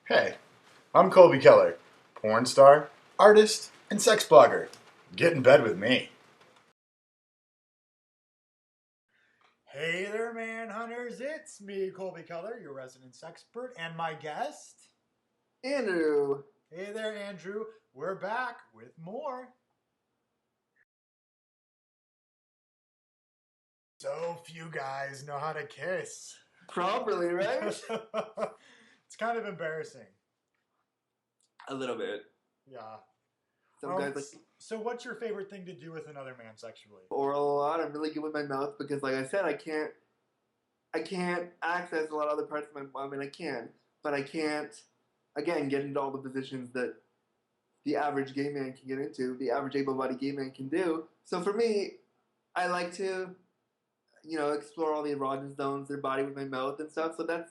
Hey, I'm Colby Keller, porn star, artist, and sex blogger. Get in bed with me. Hey there, Manhunters. It's me, Colby Keller, your resident sexpert, and my guest. Andrew. Hey there, Andrew. We're back with more. So few guys know how to kiss. Properly, right? It's kind of embarrassing. A little bit. Yeah. Some guys like So what's your favorite thing to do with another man sexually? oral a lot. I'm really good with my mouth because, like I said, I can't access a lot of other parts of my. I mean, I can, but I can't. Again, get into all the positions that the average gay man can get into. The average able-bodied gay man can do. So for me, I like to, explore all the erogenous zones, their body with my mouth and stuff. So that's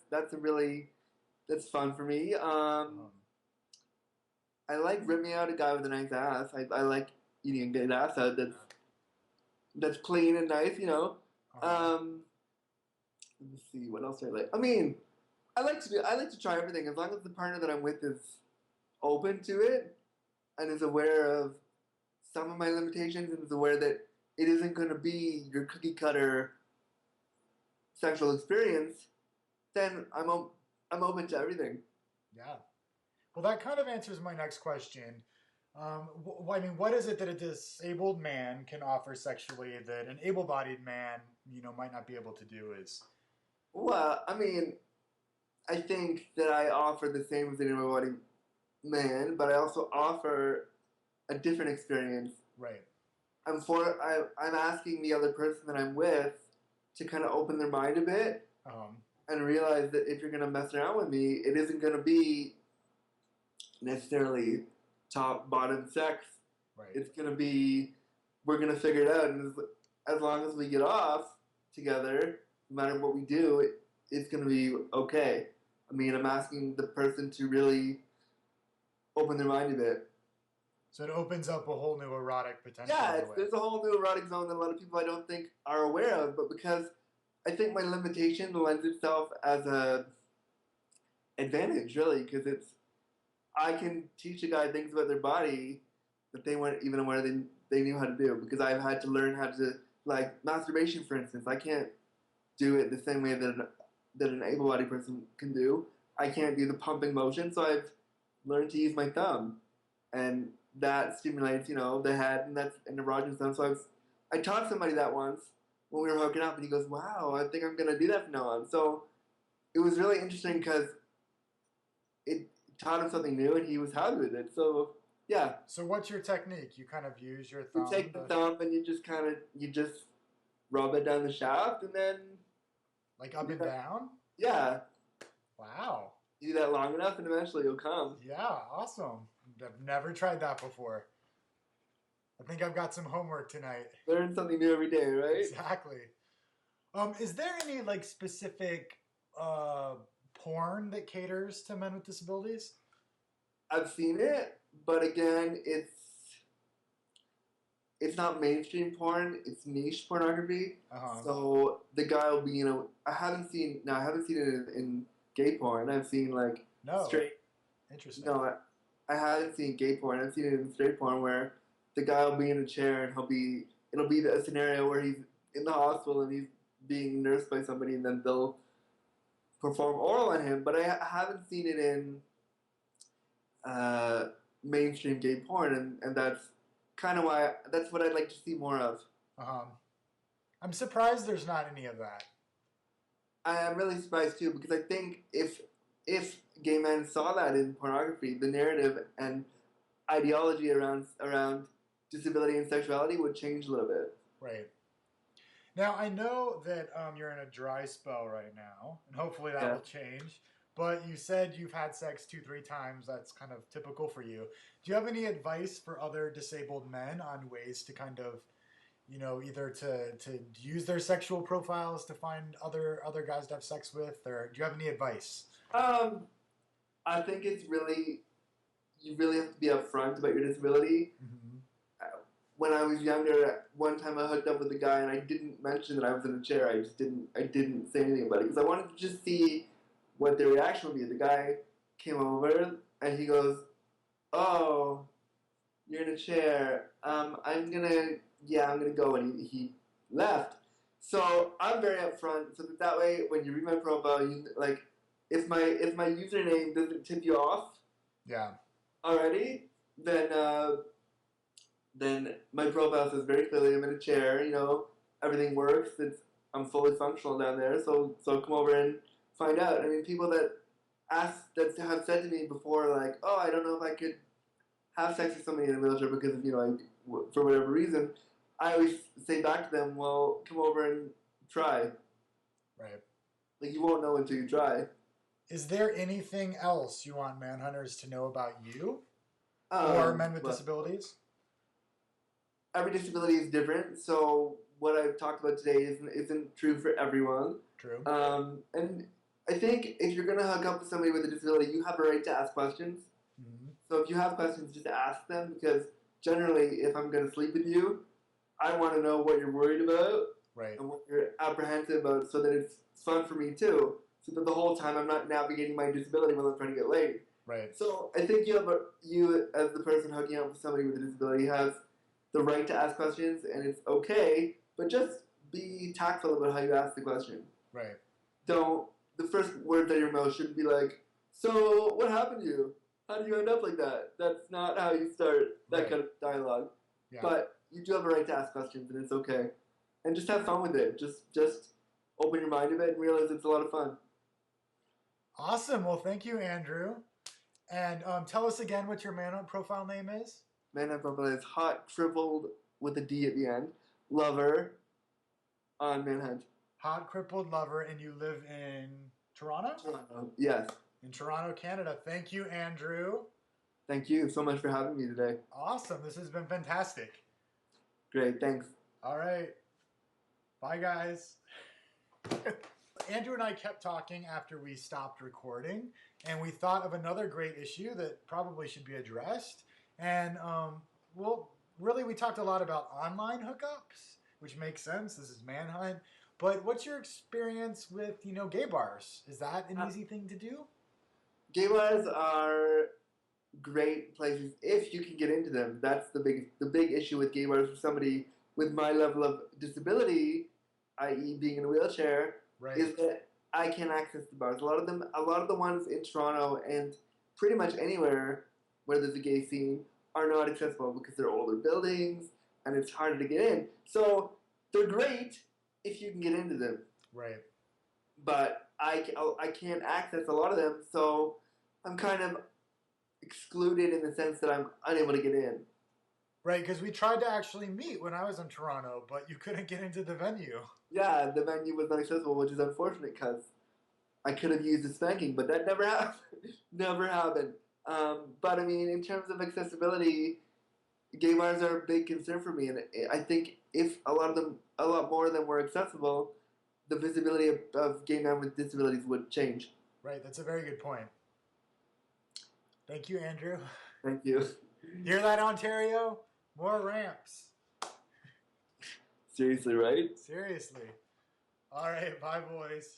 fun for me. I like ripping out a guy with a nice ass. I like eating a good ass out that's clean and nice. Um, let me see what else I like. I mean, I like to try everything as long as the partner that I'm with is open to it and is aware of some of my limitations and is aware that it isn't going to be your cookie cutter sexual experience. Then I'm open to everything. Yeah. Well, that kind of answers my next question. I mean, what is it that a disabled man can offer sexually that an able-bodied man, might not be able to do? Is Well, I mean, I think that I offer the same as anybody man, but I also offer a different experience. right. I'm asking the other person that I'm with to kind of open their mind a bit Um, and realize that if you're gonna mess around with me, it isn't gonna be necessarily top bottom sex. right. It's gonna be we're gonna figure it out, and as long as we get off together, no matter what we do, it's gonna be okay. I mean, I'm asking the person to really open their mind a bit. So it opens up a whole new erotic potential Yeah, in a way. there's a whole new erotic zone that a lot of people I don't think are aware of, but because I think my limitation lends itself as a advantage, really, because I can teach a guy things about their body that they weren't even aware they knew how to do, because I've had to learn how to, like masturbation, for instance. I can't do it the same way that an able-bodied person can do. I can't do the pumping motion, so I've learned to use my thumb, and that stimulates, the head, and that's an erogenous zone. So I taught somebody that once when we were hooking up, and he goes, "Wow, I think I'm gonna do that from now on." So it was really interesting because it taught him something new, and he was happy with it. So yeah, So what's your technique? You kind of use your you thumb take the to, thumb and you just rub it down the shaft, and then like up you and know, down? yeah, Wow. you do that long enough, and eventually you'll come. Yeah, awesome. I've never tried that before. I think I've got some homework tonight. Learn something new every day, right? Exactly. Is there any like specific uh, porn that caters to men with disabilities? I've seen it, but again, it's not mainstream porn. It's niche pornography. Uh huh. So the guy will be, I haven't seen it in gay porn. I've seen like No. straight. Interesting. No, I haven't seen gay porn. I've seen it in straight porn where the guy will be in a chair and it'll be a scenario where he's in the hospital and he's being nursed by somebody, and then they'll perform oral on him. But I haven't seen it in uh, mainstream gay porn, and that's what I'd like to see more of. Um, I'm surprised there's not any of that. I am really surprised too, because I think if gay men saw that in pornography, the narrative and ideology around disability and sexuality would change a little bit. Right. Now, I know that you're in a dry spell right now, and hopefully that Yeah. will change. But you said you've had sex 2, 3 times. That's kind of typical for you. Do you have any advice for other disabled men on ways to kind of, either to use their sexual profiles to find other guys to have sex with, or do you have any advice? Um, I think you really have to be upfront about your disability. Mm-hmm. When I was younger, one time I hooked up with a guy and I didn't mention that I was in a chair. I didn't say anything about it because I wanted to just see what their reaction would be. The guy came over and he goes, "Oh, you're in a chair. I'm gonna go," and he left. So I'm very upfront, so that way when you read my profile, you like if my username doesn't tip you off Yeah. already, then my profile says very clearly I'm in a chair. Everything works. I'm fully functional down there. So come over and find out. I mean, people that have said to me before, like, "Oh, I don't know if I could have sex with somebody in a wheelchair because for whatever reason." I always say back to them, "Well, come over and try. Right. Like, you won't know until you try." Is there anything else you want manhunters to know about you or men with disabilities? Every disability is different, so what I've talked about today isn't true for everyone. True. And I think if you're gonna hook up with somebody with a disability, you have a right to ask questions. Mm-hmm. So if you have questions, just ask them, because generally, if I'm gonna sleep with you, I want to know what you're worried about, right, and what you're apprehensive about, so that it's fun for me too. So that the whole time I'm not navigating my disability while I'm trying to get laid. Right. So I think you as the person hooking up with somebody with a disability has the right to ask questions, and it's okay, but just be tactful about how you ask the question. Right. The first words out of your mouth shouldn't be like, "So what happened to you? How did you end up like that?" That's not how you start that kind of dialogue. Yeah. But you do have a right to ask questions, and it's okay. And just have fun with it. Just open your mind to it and realize it's a lot of fun. Awesome. Well, thank you, Andrew. And tell us again what your Manhunt profile name is. Manhunt profile is hot crippled with a D at the end. Lover on Manhunt. Hot crippled lover, and you live in Toronto? Toronto, yes. In Toronto, Canada. Thank you, Andrew. Thank you so much for having me today. Awesome. This has been fantastic. Great. Thanks. All right. Bye, guys. Andrew and I kept talking after we stopped recording, and we thought of another great issue that probably should be addressed. And, really, we talked a lot about online hookups, which makes sense. This is Manhunt. But what's your experience with, gay bars? Is that an easy thing to do? Gay bars are great places if you can get into them. That's the big issue with gay bars for somebody with my level of disability, i.e. being in a wheelchair, right, is that I can't access the bars. A lot of the ones in Toronto and pretty much anywhere where there's a gay scene are not accessible because they're older buildings and it's harder to get in. So they're great if you can get into them. Right. But I can't access a lot of them, so I'm kind of excluded in the sense that I'm unable to get in. Right, because we tried to actually meet when I was in Toronto, but you couldn't get into the venue. Yeah, the venue was not accessible, which is unfortunate because I could have used a spanking, but that never happened. Never happened. But I mean, in terms of accessibility, gay bars are a big concern for me, and I think if a lot more of them were accessible, the visibility of gay men with disabilities would change. Right, that's a very good point. Thank you, Andrew. Thank you. Hear that, Ontario? More ramps. Seriously, right? Seriously. All right, bye, boys.